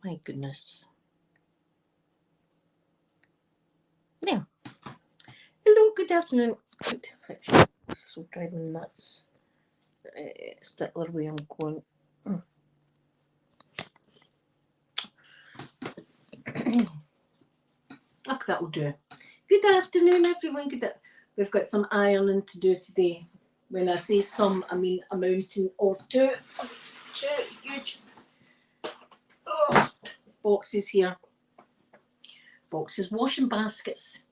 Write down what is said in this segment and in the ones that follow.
My goodness. There. Hello, good afternoon. Good affection. This is so driving me nuts. Stickler way I'm going. Okay, that'll do. Good afternoon, everyone. We've got some ironing to do today. When I say some, I mean a mountain or two. Two huge boxes here. Boxes, washing baskets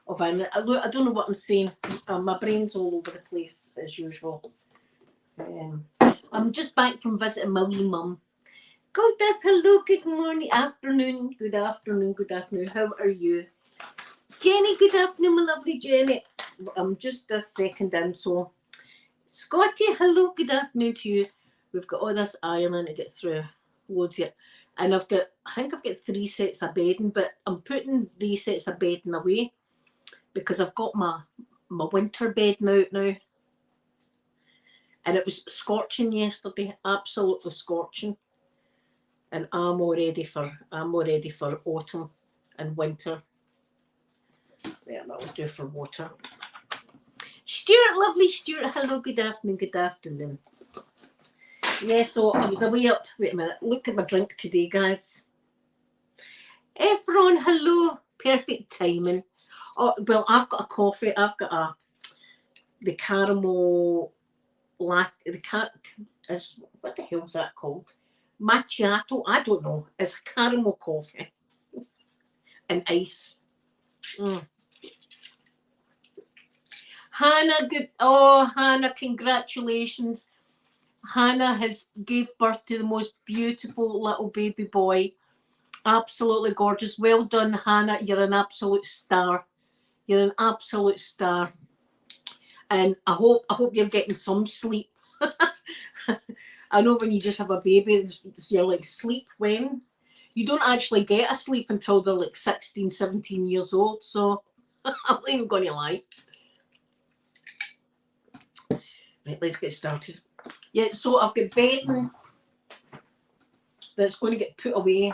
of iron. I don't know what I'm saying. My brain's all over the place as usual. I'm just back from visiting my wee mum. Goddess, hello, good morning, afternoon, good afternoon, good afternoon. How are you? Jenny, good afternoon, my lovely Jenny. I'm just a second in, so Scotty, hello, good afternoon to you. We've got all this ironing to get through, loads of it. And I think I've got 3 sets of bedding, but I'm putting these sets of bedding away because I've got my winter bedding out now. And it was scorching yesterday, absolutely scorching. And I'm all ready for autumn and winter. Yeah, that'll do for water. Stuart, lovely Stuart, hello, good afternoon, good afternoon. Yeah, so I was away up. Wait a minute, look at my drink today, guys. Efron, hello, perfect timing. Oh, well, I've got a coffee. I've got the caramel latte. What the hell's that called? Macchiato. I don't know. It's caramel coffee and ice. Hannah, Hannah, congratulations. Hannah has gave birth to the most beautiful little baby boy. Absolutely gorgeous. Well done, Hannah. You're an absolute star. You're an absolute star. And I hope you're getting some sleep. I know when you just have a baby, you're like, sleep when? You don't actually get a sleep until they're like 16, 17 years old. So I'm not even going to lie. Right, let's get started. Yeah, so I've got bedding that's going to get put away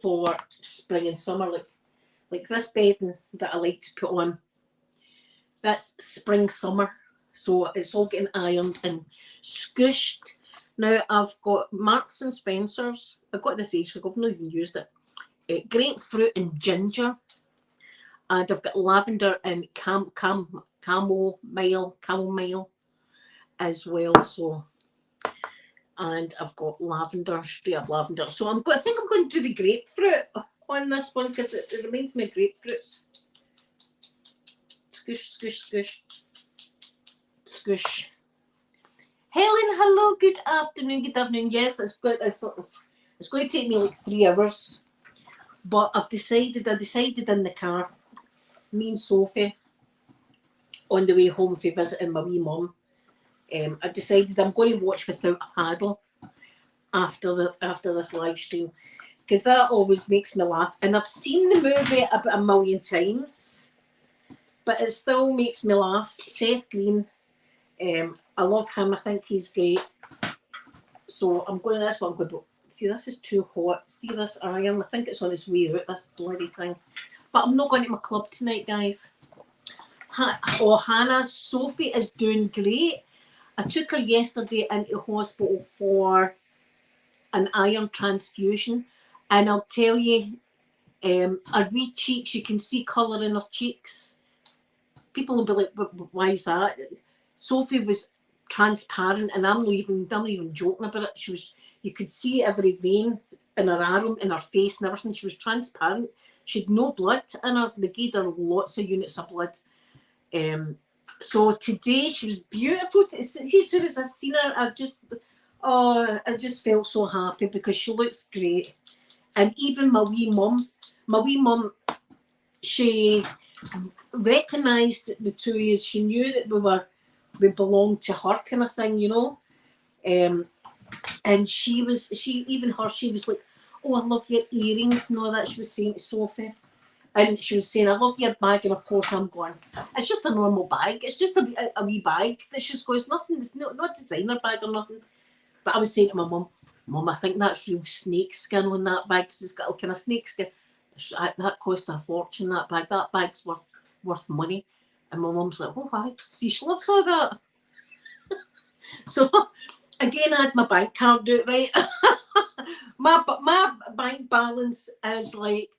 for spring and summer, like this bedding that I like to put on. That's spring summer, so it's all getting ironed and scooshed. Now I've got Marks and Spencer's. I've got this age group. I've not even used it. Grapefruit and ginger, and I've got lavender and chamomile as well. So, and I've got lavender, straight up lavender. So I think I'm going to do the grapefruit on this one because it reminds me of grapefruits. Squish, squish, squish, squish. Helen, hello, good afternoon, good afternoon. Yes, it's going to take me like 3 hours, but I decided in the car, me and Sophie, on the way home for visiting my wee mum, I decided I'm going to watch without a paddle after this live stream, because that always makes me laugh. And I've seen the movie about 1,000,000 times, but it still makes me laugh. Seth Green, I love him. I think he's great. So I'm going. That's what I'm going to do. See, this is too hot. See this iron? I think it's on its way out. This bloody thing. But I'm not going to my club tonight, guys. Hannah, Sophie is doing great. I took her yesterday into hospital for an iron transfusion, and I'll tell you, her wee cheeks, you can see colour in her cheeks. People will be like, why is that? Sophie was transparent, and I'm not even joking about it. You could see every vein in her arm, in her face and everything. She was transparent. She had no blood in her. They gave her lots of units of blood. So today she was beautiful. As soon as I seen her, I just felt so happy because she looks great. And even my wee mum, she recognised the two of us. She knew that we belonged to her kind of thing, you know. And she was like, oh, I love your earrings and all that. She was saying to Sophie. And she was saying, I love your bag. And of course I'm going, it's just a normal bag. It's just a wee bag that she's got. It's nothing, it's not designer bag or nothing. But I was saying to my mum, Mum, I think that's real snake skin on that bag, because it's got a kind of snake skin. That cost a fortune, that bag. That bag's worth money. And my mum's like, oh, why? See, she loves all that. So, again, I had my bank card out, right? my bank balance is like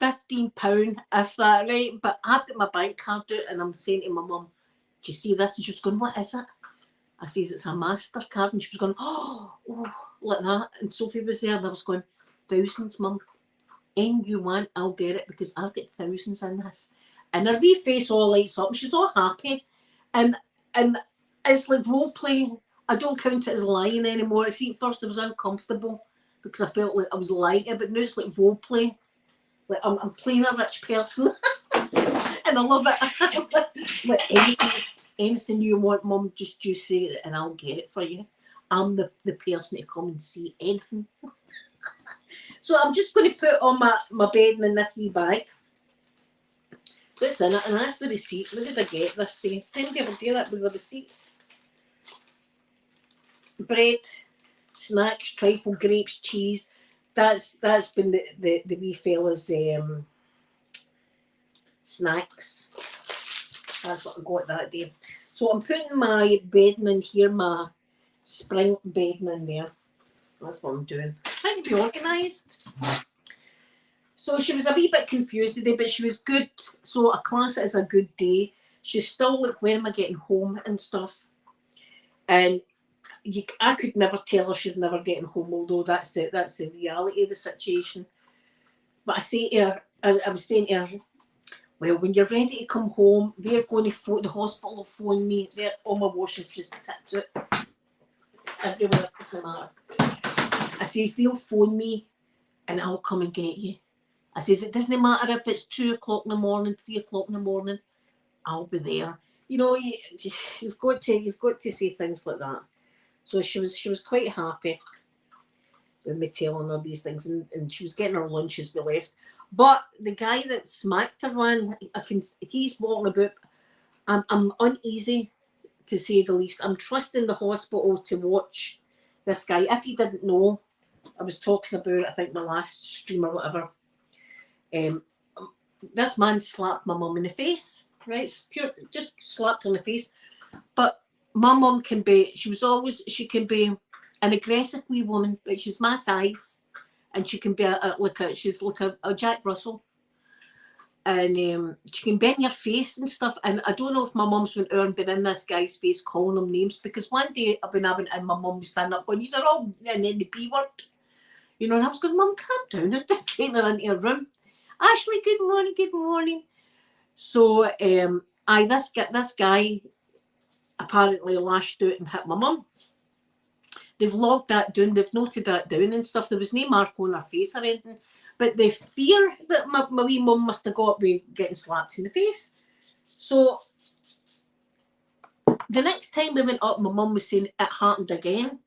£15, if that, right? But I've got my bank card out, and I'm saying to my mum, do you see this? And she's going, what is it? I says, it's a MasterCard. And she was going, oh, like that. And Sophie was there, and I was going, thousands, mum. Anything you want, I'll get it, because I've got thousands in this. And her wee face all lights up, and she's all happy. And it's like role playing. I don't count it as lying anymore. See, at first I was uncomfortable because I felt like I was lying, but now it's like role play. Like I'm playing a rich person, and I love it. Like anything you want, mum, just you say it, and I'll get it for you. I'm the person to come and see anything. So I'm just going to put on my bedding in this wee bag. What's in it? And that's the receipt. What did I get this day? Somebody ever do that with the receipts? Bread, snacks, trifle, grapes, cheese. That's been the wee fella's snacks. That's what I got that day. So I'm putting my bedding in here, my spring bedding in there. That's what I'm doing. Trying to be organised. So she was a wee bit confused today, but she was good. So I class it as a good day. She's still like, when am I getting home and stuff? And I could never tell her she's never getting home, although that's the reality of the situation. But I say to her, I was saying to her, well, when you're ready to come home, they're going to phone, the hospital will phone me. All my washing's just tipped out. Everywhere, it doesn't matter. I says, they'll phone me and I'll come and get you. I says, it doesn't matter if it's 2 o'clock in the morning, 3 o'clock in the morning, I'll be there. You know, you've got to say things like that. So she was quite happy with me telling her these things, and she was getting her lunch as we left. But the guy that smacked her one, he's walking about. I'm uneasy, to say the least. I'm trusting the hospital to watch this guy. If you didn't know, I was talking about, I think, my last stream or whatever. This man slapped my mum in the face, right? It's pure, just slapped her in the face. But my mum she can be an aggressive wee woman, but she's my size, and she can be she's like a Jack Russell, and she can bend your face and stuff. And I don't know if my mum's went out and been in this guy's face calling him names, because one day I went in, my mum was standing up going, these are all, and then the B word, you know, and I was going, Mum, calm down. I did take her into her room. Ashley, good morning, good morning. So this guy apparently lashed out and hit my mum. They've logged that down, they've noted that down and stuff. There was no mark on her face or anything. But the fear that my wee mum must have got with getting slapped in the face. So the next time we went up, my mum was saying it happened again.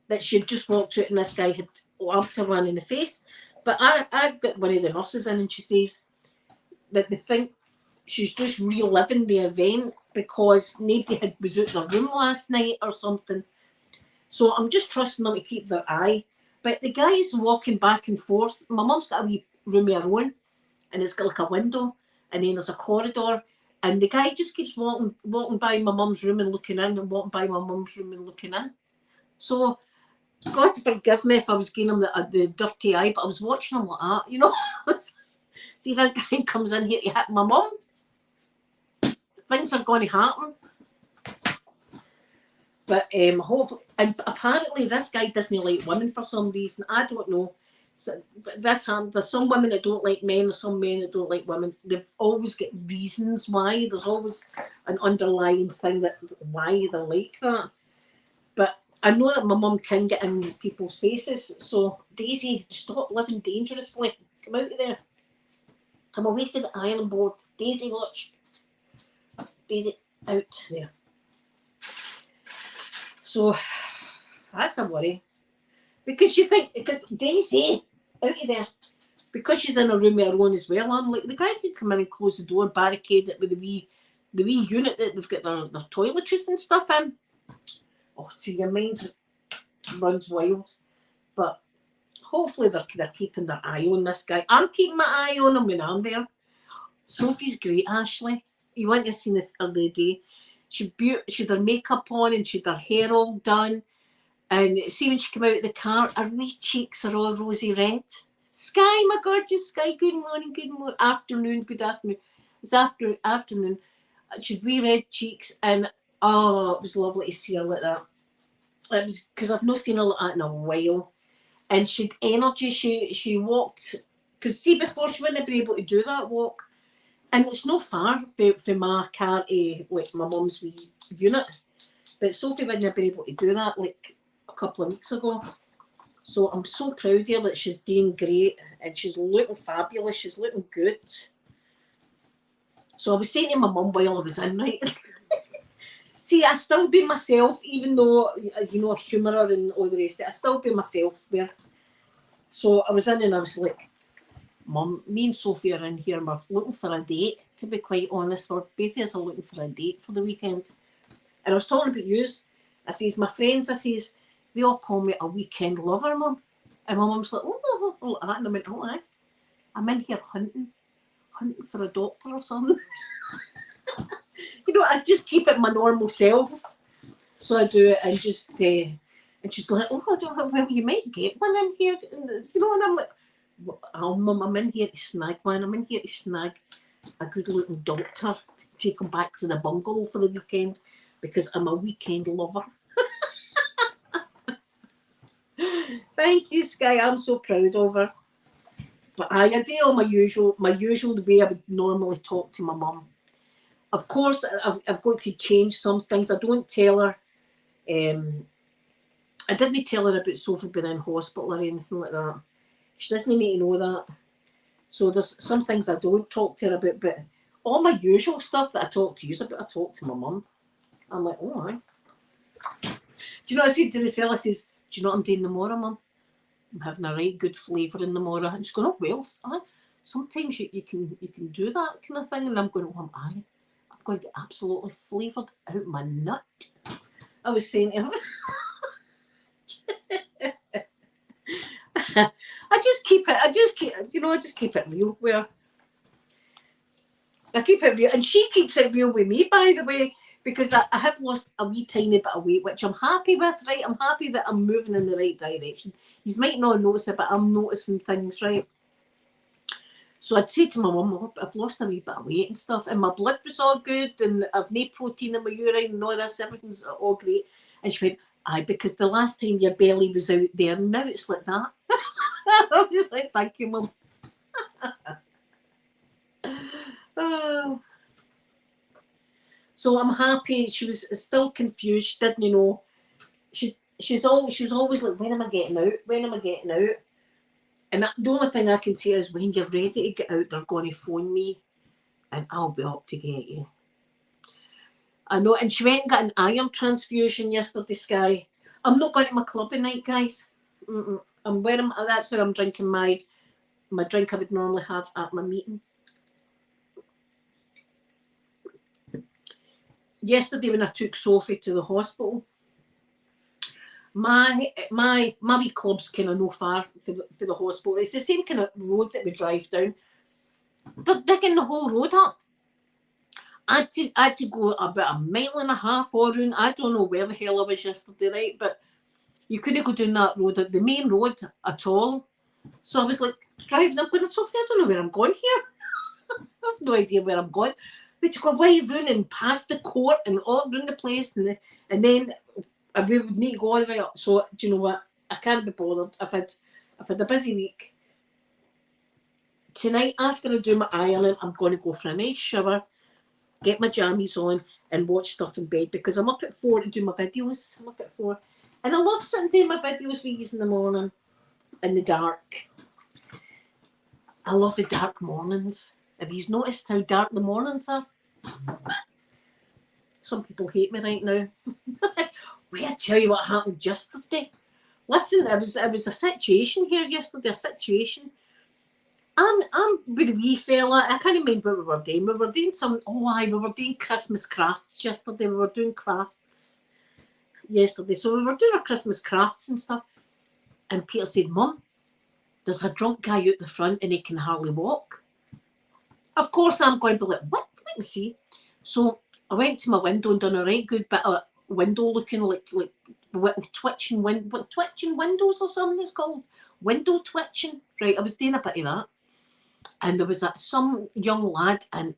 That she'd just walked out and this guy had lapped her one in the face. But I got one of the nurses in, and she says that they think she's just reliving the event because nobody was out their room last night or something. So I'm just trusting them to keep their eye. But the guy's walking back and forth. My mum's got a wee room of her own, and it's got like a window, and then there's a corridor, and the guy just keeps walking by my mum's room and looking in, and walking by my mum's room and looking in. So God forgive me if I was giving him the dirty eye, but I was watching him like that, you know. See, that guy comes in here to hit my mum. Things are going to happen. But hopefully, and apparently this guy doesn't like women for some reason. I don't know. So there's some women that don't like men, there's some men that don't like women. They've always got reasons why. There's always an underlying thing that why they're like that. But I know that my mum can get in people's faces. So Daisy, stop living dangerously. Come out of there. Come away from the iron board. Daisy, watch. Daisy, out there. So that's a worry. Because you think, Daisy, out of there. Because she's in a room of her own as well, I'm like, the guy could come in and close the door, barricade it with the wee unit that they've got their toiletries and stuff in. Oh, see, your mind. runs wild. But hopefully they're keeping their eye on this guy. I'm keeping my eye on him when I'm there. Sophie's great, Ashley. You went to see her the other day. She had her makeup on and she had her hair all done. And see when she came out of the car, her wee cheeks are all rosy red. Sky, my gorgeous Sky, good morning, afternoon, good afternoon. It's afternoon. She had wee red cheeks and oh, it was lovely to see her like that. It was because I've not seen her like that in a while. And she had energy. She walked, because see before she wouldn't have been able to do that walk. And it's not far from my car to like my mum's wee unit. But Sophie wouldn't have been able to do that like a couple of weeks ago. So I'm so proud of her that she's doing great and she's looking fabulous. She's looking good. So I was saying to my mum while I was in, right? See, I still be myself, even though, you know, humourer and all the rest of it. I still be myself there. So I was in and I was like, Mum, me and Sophie are in here and we're looking for a date, to be quite honest. We're both of us are looking for a date for the weekend. And I was talking about yous. I says, my friends, I says, they all call me a weekend lover, Mum. And my mum's like, oh, that. And I went, oh, aye. I'm in here hunting for a doctor or something. You know, I just keep it my normal self. So I do it and just, and she's like, oh, I don't know, well, you might get one in here. You know, and I'm like, oh, Mum, I'm in here to snag one. I'm in here to snag a good-looking doctor to take him back to the bungalow for the weekend because I'm a weekend lover. Thank you, Sky. I'm so proud of her. But I do all my usual the way I would normally talk to my mum. Of course, I've got to change some things. I don't tell her. I didn't tell her about Sophie being in hospital or anything like that. She doesn't need to know that. So there's some things I don't talk to her about, but all my usual stuff that I talk to you about, I talk to my mum. I'm like, oh, aye. Do you know what I said to this fella? I says, do you know what I'm doing tomorrow, Mum? I'm having a right good flavour in the morning. And she's going, oh, well, sometimes you can do that kind of thing. And I'm going, oh, I'm going to get absolutely flavoured out my nut. I was saying to her, I just keep it real. Where I keep it real, and she keeps it real with me, by the way, because I have lost a wee tiny bit of weight, which I'm happy with, right? I'm happy that I'm moving in the right direction. You might not notice it, but I'm noticing things, right? So I'd say to my mum, oh, I've lost a wee bit of weight and stuff, and my blood was all good, and I've no protein in my urine and all this, everything's all great. And she went, aye, because the last time your belly was out there, now it's like that. I was like, thank you, Mum. Oh. So I'm happy. She was still confused. She didn't know. She's always like, when am I getting out? When am I getting out? And the only thing I can say is when you're ready to get out, they're going to phone me and I'll be up to get you. I know. And she went and got an iron transfusion yesterday, Sky. I'm not going to my club at night, guys. That's where I'm drinking my drink I would normally have at my meeting. Yesterday when I took Sophie to the hospital, my wee club's kind of no far for the hospital. It's the same kind of road that we drive down. They're digging the whole road up. I had to go about 1.5 miles or around. I don't know where the hell I was yesterday, right? But you couldn't go down that road, the main road at all. So I was like driving. I'm going, Sophie, I don't know where I'm going here. I have no idea where I'm going. We had to go way round and past the court and all around the place, and then we would need to go all the way up. So do you know what? I can't be bothered. I've had a busy week. Tonight, after I do my ironing, I'm going to go for a nice shower, get my jammies on, and watch stuff in bed because I'm up at 4 to do my videos. I'm up at 4, and I love sitting doing my videos with you in the morning, in the dark. I love the dark mornings. Have you noticed how dark the mornings are? Some people hate me right now. Wait, I tell you what happened yesterday. Listen, it was a situation here yesterday, I'm with a wee fella. I can't remember what we were doing. We were doing we were doing Christmas crafts yesterday. We were doing crafts. yesterday. So we were doing our Christmas crafts and stuff. And Peter said, Mum, there's a drunk guy out the front and he can hardly walk. Of course, I'm going to be like, what? Let me see. So I went to my window and done a right good bit of window looking, like twitching windows or something it's called. Window twitching. Right, I was doing a bit of that. And there was some young lad, and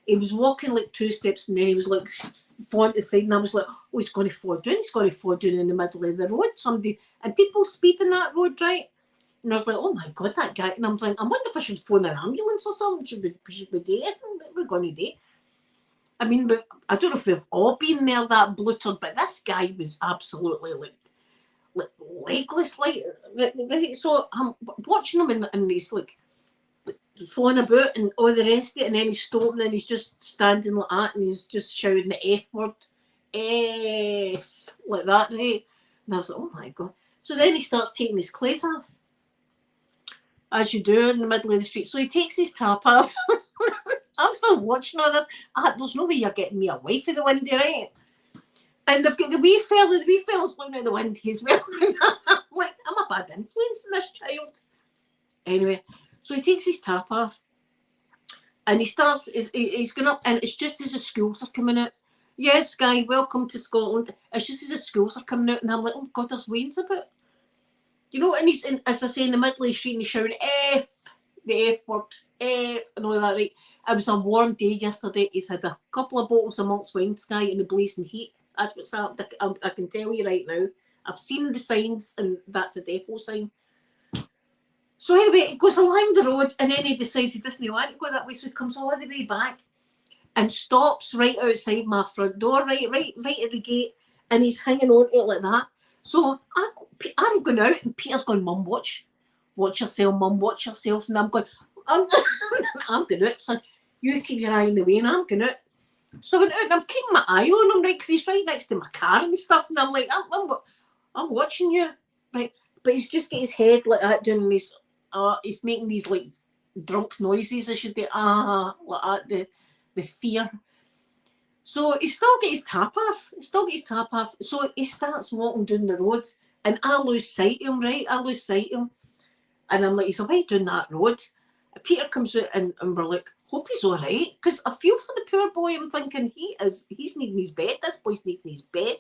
he was walking like 2 steps, and then he was like falling to the side, and I was like, oh, he's going to fall down. He's going to fall down in the middle of the road. Somebody, and people speeding that road, right? And I was like, oh my God, that guy. And I'm like, I wonder if I should phone an ambulance or something. Should we do it? What we're going to do? I mean, I don't know if we've all been there that bluttered, but this guy was absolutely like legless, like. So I'm watching him, and he's like falling about and all the rest of it, and then he's stopping and he's just standing like that, and he's just shouting the F word, F, like that, right? And I was like, oh my God. So then he starts taking his clothes off, as you do in the middle of the street. So he takes his top off. I'm still watching all this. There's no way you're getting me away from the window, right? And they've got the wee fella's looking out the window as well. I'm like, I'm a bad influence on this child. Anyway, so he takes his top off and he starts, he's going up, and it's just as the schools are coming out. Yes, Guy, welcome to Scotland. It's just as the schools are coming out, and I'm like, oh God, there's Wayne's about. You know, and he's, as I say, in the middle of the street, and he's shouting F, the F word, F, and all that, right? It was a warm day yesterday. He's had a couple of bottles of malts wine, Sky, in the blazing heat. That's what's happened. I can tell you right now. I've seen the signs, and that's a defo sign. So anyway, he goes along the road, and then he decides he doesn't want to go that way, so he comes all the way back and stops right outside my front door, right at the gate, and he's hanging on to it like that. So I'm going out, and Peter's going, Mum, watch yourself, Mum, watch yourself. And I'm going, I'm going out, son. You keep your eye on the way, and I'm going out. So I went out, and I'm keeping my eye on him, right, because he's right next to my car and stuff. And I'm like, I'm watching you, right? But he's just got his head like that, doing this. He's making these like drunk noises. I should be like that, the fear. So he still got his top off. So he starts walking down the road, and I lose sight of him, right? And I'm like, he's away down that road. And Peter comes out, and we're like, hope he's all right. Because I feel for the poor boy. I'm thinking, he's needing his bed. This boy's needing his bed.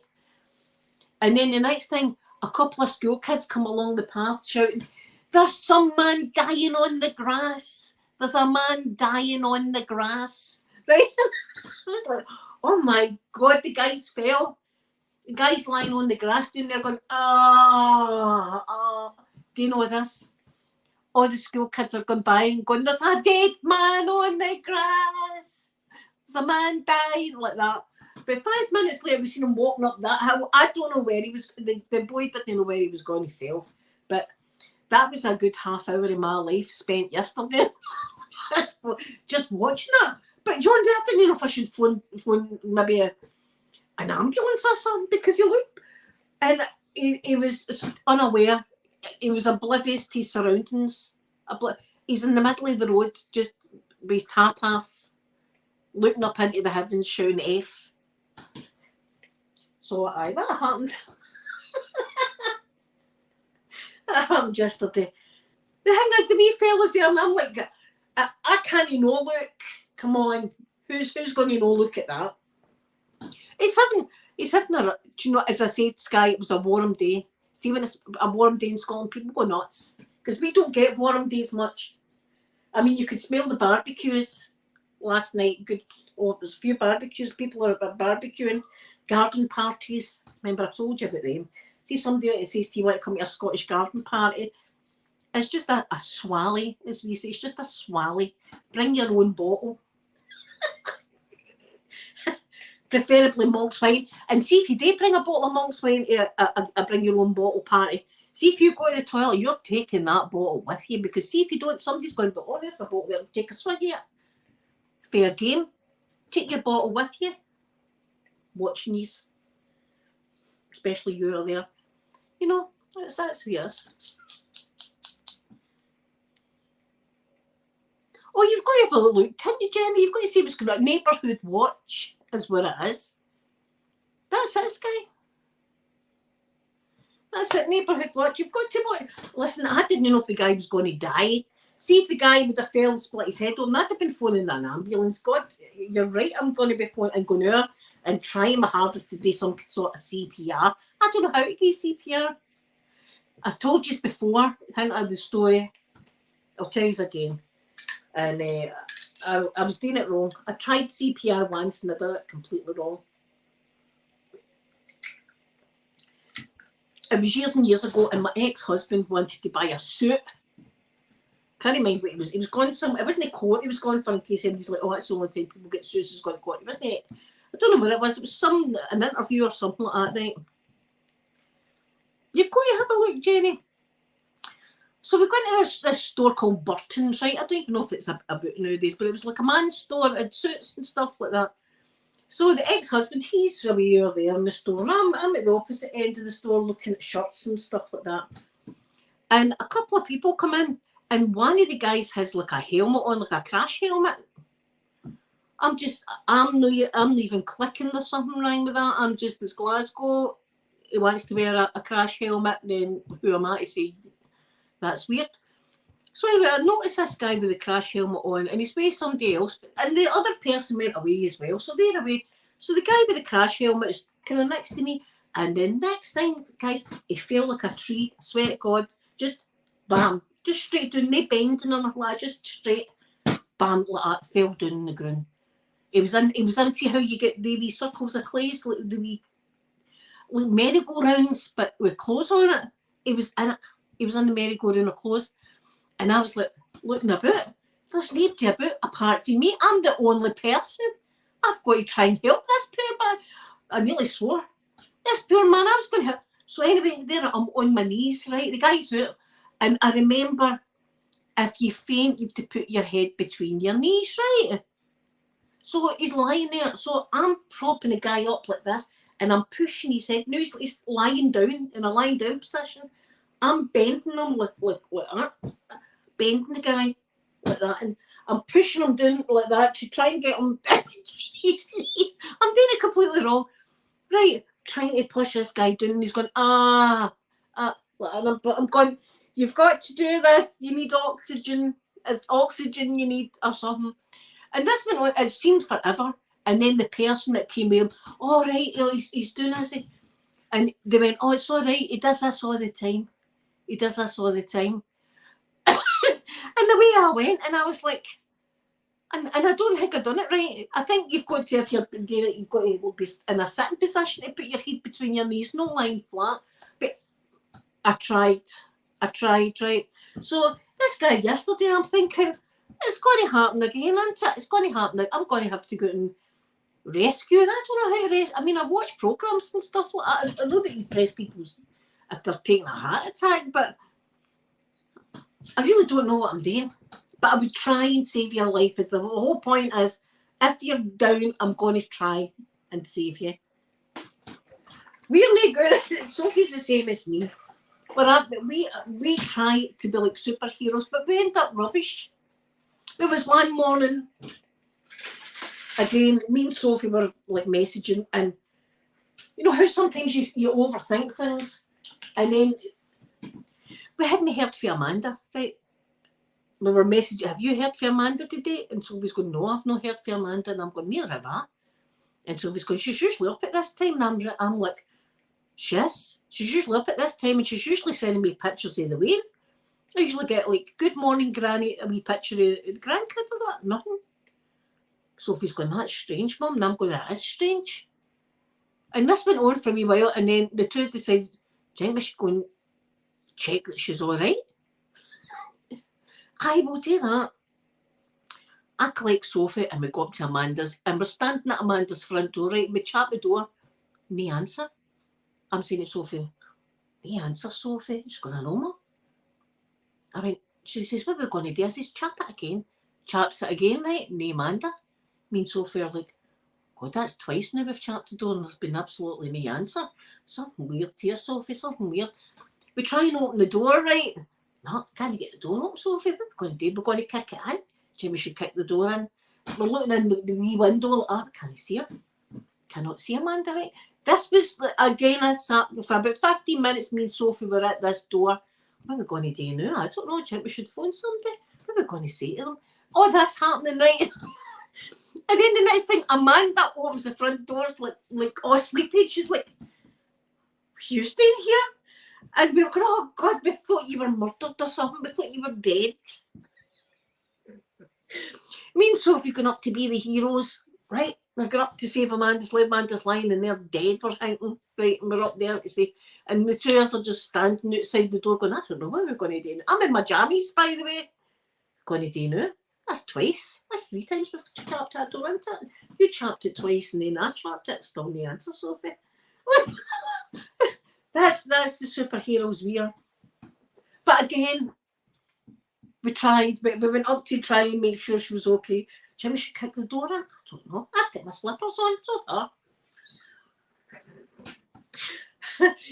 And then the next thing, a couple of school kids come along the path shouting, there's some man dying on the grass. There's a man dying on the grass. Right? I was like, oh my God, the guy's fell. The guy's lying on the grass down there going, do you know this? All the school kids are going by and going, there's a dead man on the grass. There's a man dying, like that. But 5 minutes later, we seen him walking up that hill. I don't know where he was. The boy didn't know where he was going himself. But that was a good half hour of my life spent yesterday. just watching it. But John, I didn't know if I should phone maybe an ambulance or something, because he looked, and he was unaware. He was oblivious to his surroundings. He's in the middle of the road, just with his top off, looking up into the heavens, shouting F. So that happened. That happened yesterday. The thing is, the wee fella's there, and I'm like, I can't no look. Come on, who's going to no look at that? He's having a, do you know, as I said, Sky, it was a warm day. See, when it's a warm day in Scotland, people go nuts, because we don't get warm days much. I mean, you could smell the barbecues last night. There was a few barbecues. People are barbecuing, garden parties. Remember, I've told you about them. See, somebody out says to you, want to come to a Scottish garden party. It's just a swally, as we say. It's just a swally. Bring your own bottle. Preferably Monk's wine. And see, if you do bring a bottle of Monk's wine to a bring your own bottle party, see, if you go to the toilet, you're taking that bottle with you, because see, if you don't, somebody's going to go, oh, there's a bottle there, take a swig of it. Fair game. Take your bottle with you. Watching these. Especially you are there. You know, that's who it is. Oh, you've got to have a look, didn't you, Jenny? You've got to see what's going on. Neighbourhood Watch is what it is. That's it, Sky. That's it, neighbourhood watch. You've got to watch. Listen, I didn't know if the guy was going to die. See if the guy would have fell and split his head on, I'd have been phoning an ambulance. God, you're right, I'm going to be phoning and going out and trying my hardest to do some sort of CPR. I don't know how to do CPR. I've told you before, hint of the story. I'll tell you again. And I was doing it wrong. I tried CPR once and I did it completely wrong. It was years and years ago, and my ex-husband wanted to buy a suit. Can't remember what it was. He was going some. It wasn't a court. He was going for in case somebody's like, oh, that's the only time people get suits is going to court. It wasn't it. I don't know what it was. It was an interview or something like that, right? You've got to have a look, Jenny. So we went to this store called Burton's, right? I don't even know if it's about nowadays, but it was like a man's store and suits and stuff like that. So the ex-husband, he's away over there in the store, and I'm at the opposite end of the store looking at shirts and stuff like that. And a couple of people come in, and one of the guys has like a helmet on, like a crash helmet. I'm not even clicking. There's something wrong with that. I'm just, as Glasgow, he wants to wear a crash helmet, then who am I to say that's weird? So anyway, I noticed this guy with the crash helmet on, and he's with somebody else, and the other person went away as well, so they're away. So the guy with the crash helmet is kind of next to me, and the next thing, guys, he fell like a tree. I swear to God, just bam, just straight down, no bending or nothing like that, just straight bam like that, fell down on the ground. It was in. See how you get the wee circles of clays, like the wee like merry-go-rounds, but with clothes on it. He was in it. He was in the merry-go-round of clothes. And I was like, looking about. There's nobody about apart from me. I'm the only person. I've got to try and help this poor man. I nearly swore. This poor man, I was going to help. So anyway, there I'm on my knees, right? The guy's out. And I remember, if you faint, you have to put your head between your knees, right? So he's lying there. So I'm propping the guy up like this, and I'm pushing his head. Now he's lying down, in a lying down position. I'm bending him like that. Bending the guy like that, and I'm pushing him down like that to try and get him between his knees. I'm doing it completely wrong. Right, trying to push this guy down, and he's going, but I'm going, you've got to do this, you need oxygen. It's oxygen you need or something. And this went on, it seemed forever. And then the person that came with him, all right, he's doing this. And they went, oh, it's all right, he does this all the time. He does this all the time. And the way I went, and I was like, and I don't think I've done it right. I think you've got to, if you're doing it, you've got to be in a sitting position to put your head between your knees, no lying flat. But I tried, right? So this guy yesterday, I'm thinking, it's going to happen again, isn't it? It's going to happen. I'm going to have to go and rescue, and I don't know how to rescue. I mean, I watch programmes and stuff like that. I know that you press people's if they're taking a heart attack, but I really don't know what I'm doing. But I would try and save your life. The whole point is, if you're down, I'm going to try and save you. We're not good. Sophie's the same as me. We try to be like superheroes, but we end up rubbish. There was one morning, again, me and Sophie were like messaging, and you know how sometimes you overthink things. And then we hadn't heard from Amanda, right? We were messaging, have you heard from Amanda today? And Sophie's going, no, I've not heard from Amanda. And I'm going, neither have I. And Sophie's going, she's usually up at this time. And I'm like, she's usually up at this time, and she's usually sending me pictures of the way. I usually get like, good morning, Granny, a wee picture of the grandkid or that. Nothing. Sophie's going, that's strange, Mum. And I'm going, that is strange. And this went on for a wee while, and then the two decided, do you think we should go and check that she's all right? I will do that. I collect Sophie, and we go up to Amanda's, and we're standing at Amanda's front door, right? We chat the door, no answer. I'm saying to Sophie, no answer, Sophie. She's going, I know, Mum. I went, she says, what are we going to do? I says, chat it again. Chaps it again, right? No Amanda. Me and Sophie are like, God, that's twice now we've chapped the door and there's been absolutely no answer. Something weird here, Sophie, something weird. We try and open the door, right? No, can't get the door open, Sophie. What are we going to do? We're going to kick it in. Jimmy should kick the door in. We're looking in the wee window like that. Can't see her. cannot see Amanda, right? This was, again, I sat for about 15 minutes, me and Sophie were at this door. What are we going to do now? I don't know, do you think we should phone somebody? What are we going to say to them? Oh, that's happening, right? And then the next thing, Amanda opens the front doors like all sleepy. She's like, you staying here? And we were going, oh God, we thought you were murdered or something. We thought you were dead. Me and Sophie going up to be the heroes, right? We're going up to save Amanda's life. Amanda's lying and they're dead, we're thinking, right? And we're up there to say, and the two of us are just standing outside the door going, I don't know what we're going to do now. I'm in my jammies, by the way. Going to do now? That's twice. That's 3 times we've chapped that door, isn't it? You chapped it twice and then I chapped it. Still no answer, Sophie. That's the superheroes we are. But again, we tried. We went up to try and make sure she was okay. Jim should kick the door in. I don't know. I've got my slippers on so far.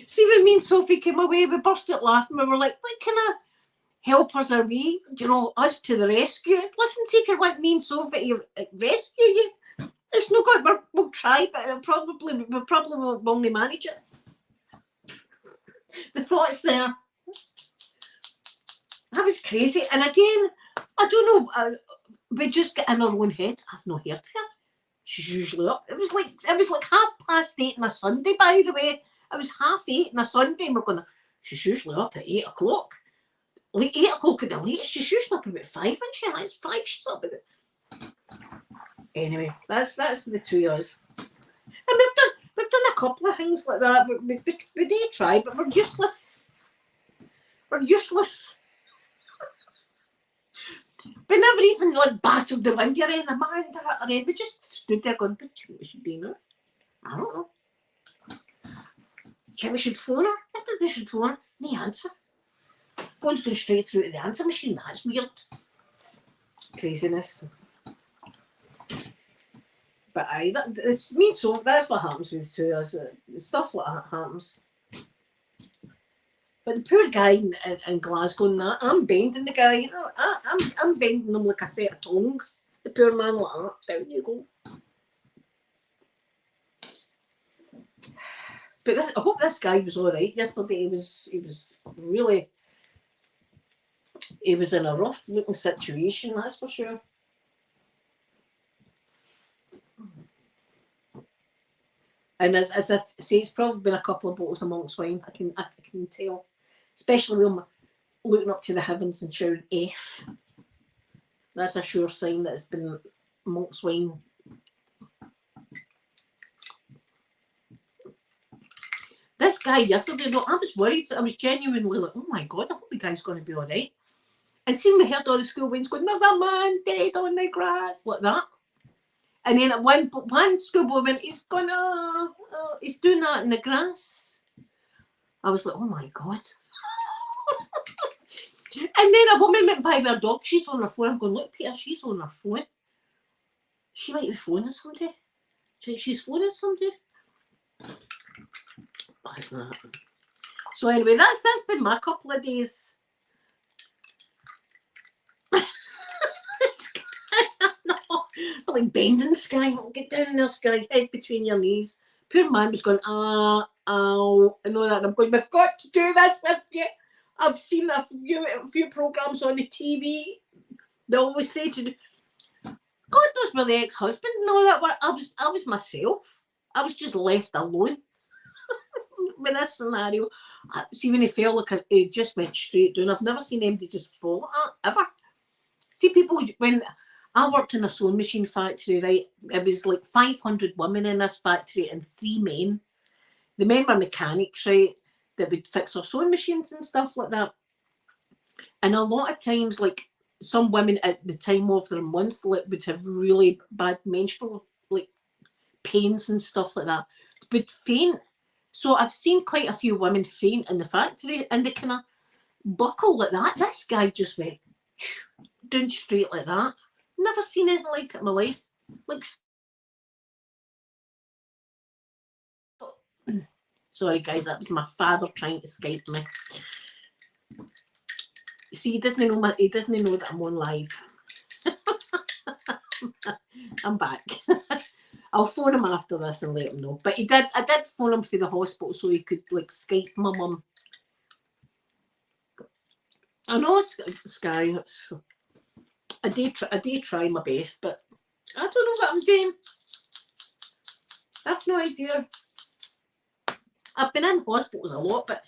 See, when me and Sophie came away, we burst out laughing. We were like, what kind of helpers are we? You know, us to the rescue. Listen, see if you want me and Sophie to rescue you. It's no good. We'll try, but we'll probably will only manage it. The thought's there. That was crazy. And again, I don't know. We just get in our own heads. I've not heard her. She's usually up. It was like 8:30 on a Sunday, by the way. It was 8:30 on a Sunday, and we're going, she's usually up at 8 o'clock. Like 8 o'clock at the latest. She's usually up about 5, isn't she? It's 5 she's up at it. Anyway, that's the two of us. And we've done a couple of things like that. We do try, but we're useless. We're useless. We never even like battered the window or anything. Amanda or anything. We just stood there going, but we should do now. I don't know. We should phone her. I think we should phone her. No answer. Phone's going straight through to the answer machine. That's weird. Craziness. But it's me and Sophie. That's what happens with the two of us. Stuff like that happens. But the poor guy in Glasgow and that, I'm bending the guy. I'm bending him like a set of tongs. The poor man like that. Down you go. But I hope this guy was all right yesterday. He was really. He was in a rough looking situation, that's for sure. And as I say, it's probably been a couple of bottles of monk's wine. I can tell, especially when I'm looking up to the heavens and shouting F. That's a sure sign that it's been monk's wine. This guy yesterday, I was worried. I was genuinely like, oh my God, I hope the guy's going to be all right. And see, we heard all the school winds going, there's a man dead on the grass, like that. And then at one schoolboy went, he's doing that in the grass. I was like, oh my God. And then a woman went by with her dog. She's on her phone. I'm going, look, Peter, she's on her phone. She might be phoning somebody. She's phoning somebody. So anyway, that's been my couple of days. I like bending Sky. Get down there, Sky. Head between your knees. Poor man was going, ow, and all that. And I'm going, we've got to do this with you. I've seen a few programs on the TV. They always say to God knows where the ex-husband and all that. I was myself. I was just left alone with this scenario. See, when he fell, like he just went straight down. I've never seen anybody just fall like that, ever. See, people, when I worked in a sewing machine factory, right? It was like 500 women in this factory and 3 men. The men were mechanics, right? That would fix our sewing machines and stuff like that. And a lot of times, like some women at the time of their month, like, would have really bad menstrual like pains and stuff like that. Would faint. So I've seen quite a few women faint in the factory, and they kind of buckle like that. This guy just went down straight like that. Never seen anything like it in my life. Like, sorry guys, that was my father trying to Skype me. See, he doesn't know that I'm on live. I'm back. I'll phone him after this and let him know. But I did phone him through the hospital so he could like Skype my mum. I know it's Sky. I do try my best, but I don't know what I'm doing. I've no idea. I've been in hospitals a lot, but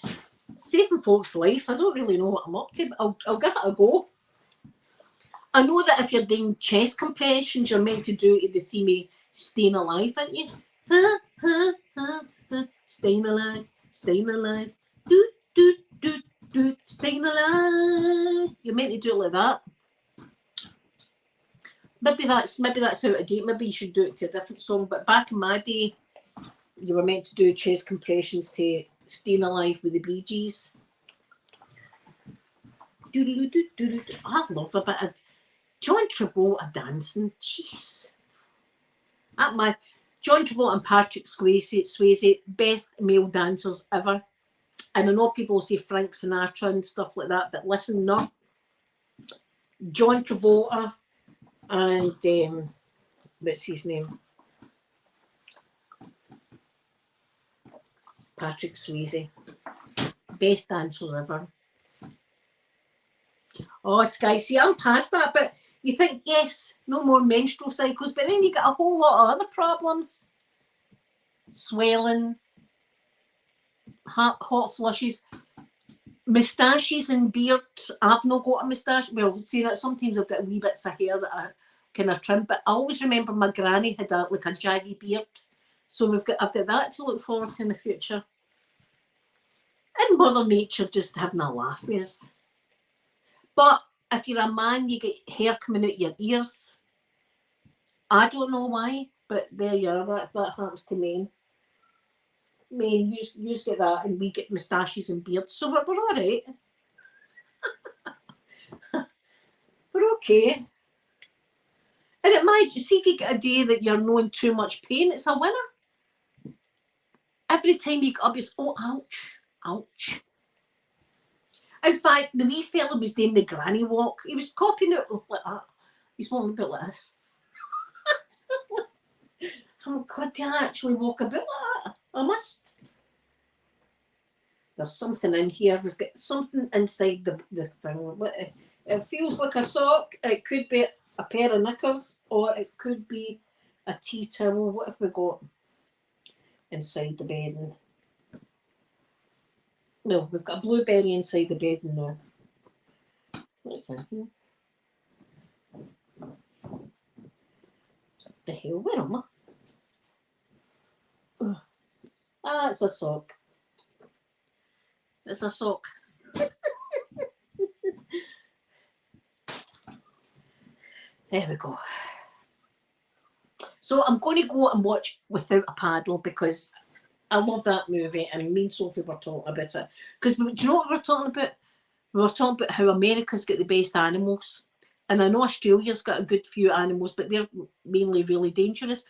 saving folks' life, I don't really know what I'm up to, but I'll give it a go. I know that if you're doing chest compressions, you're meant to do it in the theme of staying alive, aren't you? Staying alive, staying alive, do, do, do, do, staying alive. You're meant to do it like that. Maybe that's out of date. Maybe you should do it to a different song. But back in my day, you were meant to do chest compressions to Staying Alive with the Bee Gees. I love a bit of John Travolta dancing. Jeez. John Travolta and Patrick Swayze, best male dancers ever. And I know people say Frank Sinatra and stuff like that, but listen, no. John Travolta and what's his name? Patrick Swayze. Best dancers ever. Oh, Sky, see, I'm past that, but you think, yes, no more menstrual cycles, but then you get a whole lot of other problems. Swelling, hot flushes, moustaches and beards. I've not got a moustache. Well, see that sometimes I've got a wee bits of hair that I kind of trim, but I always remember my granny had a jaggy beard. So I've got that to look forward to in the future. And Mother Nature just having a laugh with us. But if you're a man, you get hair coming out your ears. I don't know why, but there you are. That happens to men. Men, you get that, and we get moustaches and beards. So we're all right. We're okay. And it might, see if you get a day that you're not in too much pain, it's a winner. Every time you get up, it's, oh, ouch, ouch. In fact, the wee fella was doing the granny walk. He was copying it like that. He's walking a bit like this. Oh God, do I actually walk a bit like that? I must. There's something in here. We've got something inside the thing. It feels like a sock. It could be a pair of knickers, or it could be a tea towel. What have we got inside the bedding? No, we've got a blueberry inside the bedding now. What's in here? The hell? Where am I? Ah, it's a sock. It's a sock. There we go. So I'm going to go and watch Without a Paddle because I love that movie, and me and Sophie were talking about it. Because do you know what we were talking about? We were talking about how America's got the best animals. And I know Australia's got a good few animals, but they're mainly really dangerous.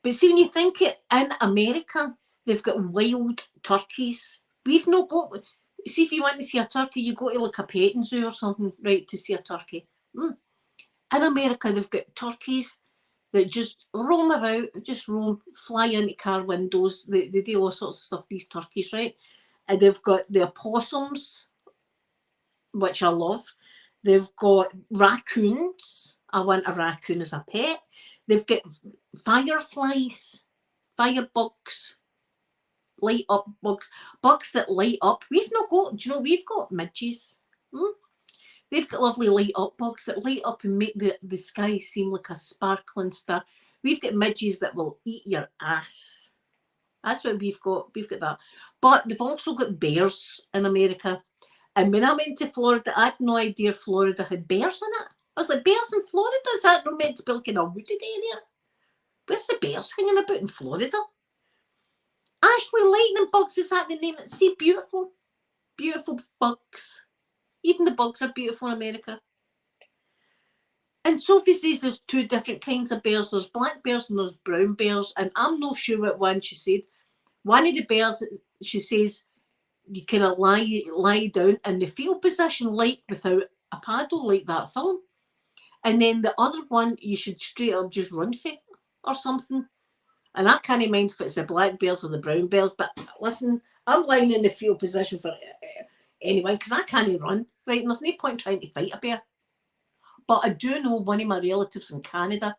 But see, when you think it, in America, they've got wild turkeys. We've not got... See, if you want to see a turkey, you go to like a petting zoo or something, right, to see a turkey. In America, they've got turkeys that just roam about, fly into car windows. They do all sorts of stuff, these turkeys, right? And they've got the opossums, which I love. They've got raccoons. I want a raccoon as a pet. They've got fireflies, firebugs, light up bugs, bugs that light up. We've not got, do you know, we've got midges. They've got lovely light up bugs that light up and make the sky seem like a sparkling star. We've got midges that will eat your ass. That's what we've got. We've got that. But they've also got bears in America. And when I went to Florida, I had no idea Florida had bears in it. I was like, bears in Florida? Is that not meant to be like in a wooded area? Where's the bears hanging about in Florida? Ashley, lightning bugs, is that the name? See, beautiful. Beautiful bugs. Even the bugs are beautiful in America. And Sophie says there's two different kinds of bears. There's black bears and there's brown bears. And I'm not sure what one she said. One of the bears, she says, you kind of lie down in the fetal position like without a paddle, like that film. And then the other one, you should straight up just run for it or something. And I can't mind if it's the black bears or the brown bears, but listen, I'm lying in the fetal position for anyone because I can't run, right? And there's no point trying to fight a bear. But I do know one of my relatives in Canada,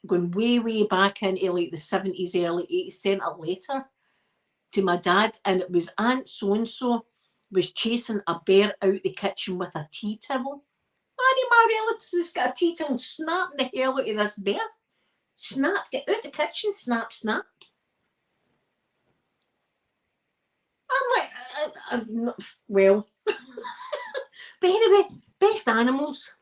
going way, way back into like the 70s, early 80s, sent a letter to my dad, and it was Aunt so-and-so was chasing a bear out the kitchen with a tea towel. One of my relatives has got a tea towel snapping the hell out of this bear. Snap, get out the kitchen, snap, snap. I'm like, well. But anyway, best animals.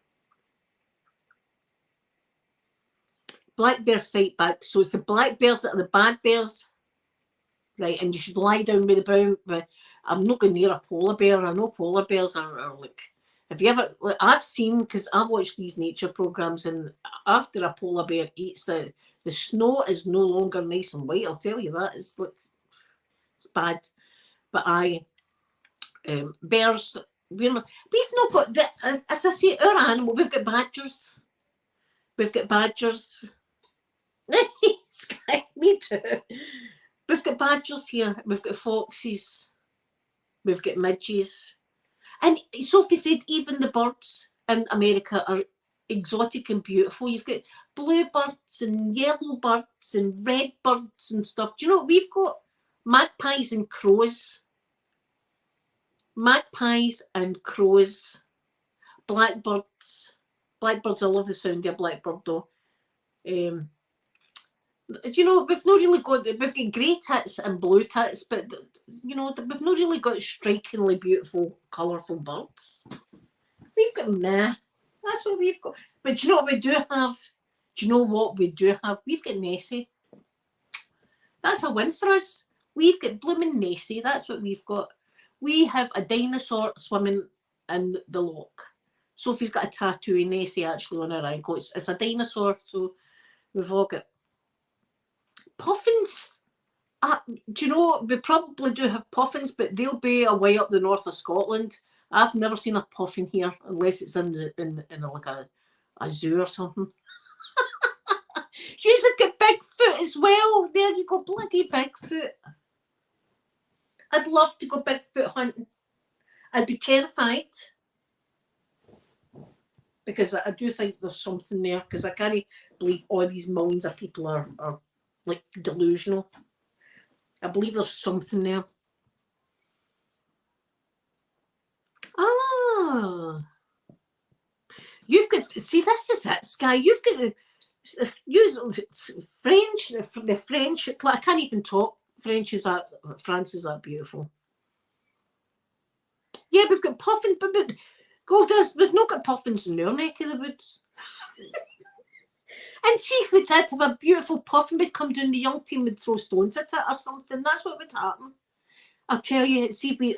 Black bear fight back. So it's the black bears that are the bad bears. Right, and you should lie down with the brown. I'm not going near a polar bear. I know polar bears are like, have you ever, like, I've seen, because I watch these nature programs, and after a polar bear eats, the snow is no longer nice and white. I'll tell you that. It's bad. But bears, we've not got, as I say, our animal, we've got badgers. We've got badgers. Sky, me too. We've got badgers here. We've got foxes. We've got midges. And Sophie said even the birds in America are exotic and beautiful. You've got bluebirds and yellow birds and red birds and stuff. Do you know what we've got? Magpies and crows. Magpies and crows. Blackbirds. Blackbirds, I love the sound of a blackbird though. You know, we've got grey tits and blue tits, but you know, we've not really got strikingly beautiful, colourful birds. We've got that's what we've got. But do you know what we do have? Do you know what we do have? We've got Nessie. That's a win for us. We've got blooming Nessie. That's what we've got. We have a dinosaur swimming in the loch. Sophie's got a tattoo of Nessie actually on her ankle. It's a dinosaur, so we've all got puffins. Do you know, we probably do have puffins, but they'll be away up the north of Scotland. I've never seen a puffin here unless it's in like a zoo or something. You've got Bigfoot as well. There you go, bloody Bigfoot. I'd love to go Bigfoot hunting. I'd be terrified. Because I do think there's something there, because I can't believe all these millions of people are like delusional. I believe there's something there. You've got, see, this is it, Sky. You've got French, the French. I can't even talk. France is that beautiful. Yeah, we've got puffins, but we've not got puffins in our neck of the woods. And see if we did have a beautiful puffin, would come down, the young team would throw stones at it or something. That's what would happen. I'll tell you,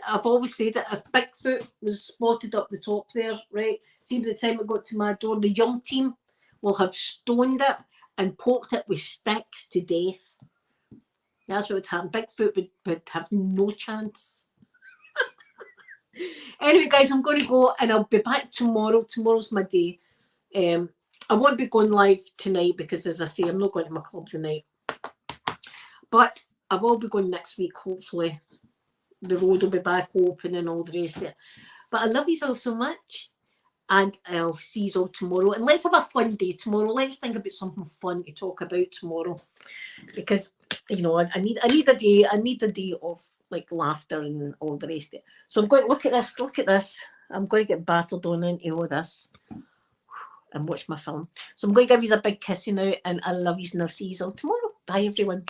I've always said that if Bigfoot was spotted up the top there, right, see by the time it got to my door, the young team will have stoned it and poked it with sticks to death. That's what would happen. Bigfoot would have no chance. Anyway, guys, I'm going to go and I'll be back tomorrow. Tomorrow's my day. I won't be going live tonight because, as I say, I'm not going to my club tonight. But I will be going next week, hopefully. The road will be back open and all the rest of it. But I love you all so much. And I'll see you all tomorrow. And let's have a fun day tomorrow. Let's think about something fun to talk about tomorrow. Because, you know, I need a day. I need a day of like laughter and all the rest of it. So I'm going to look at this. I'm going to get battered on into all this and watch my film. So I'm going to give you a big kissy now, and I love you, and I'll see you all tomorrow. Bye, everyone.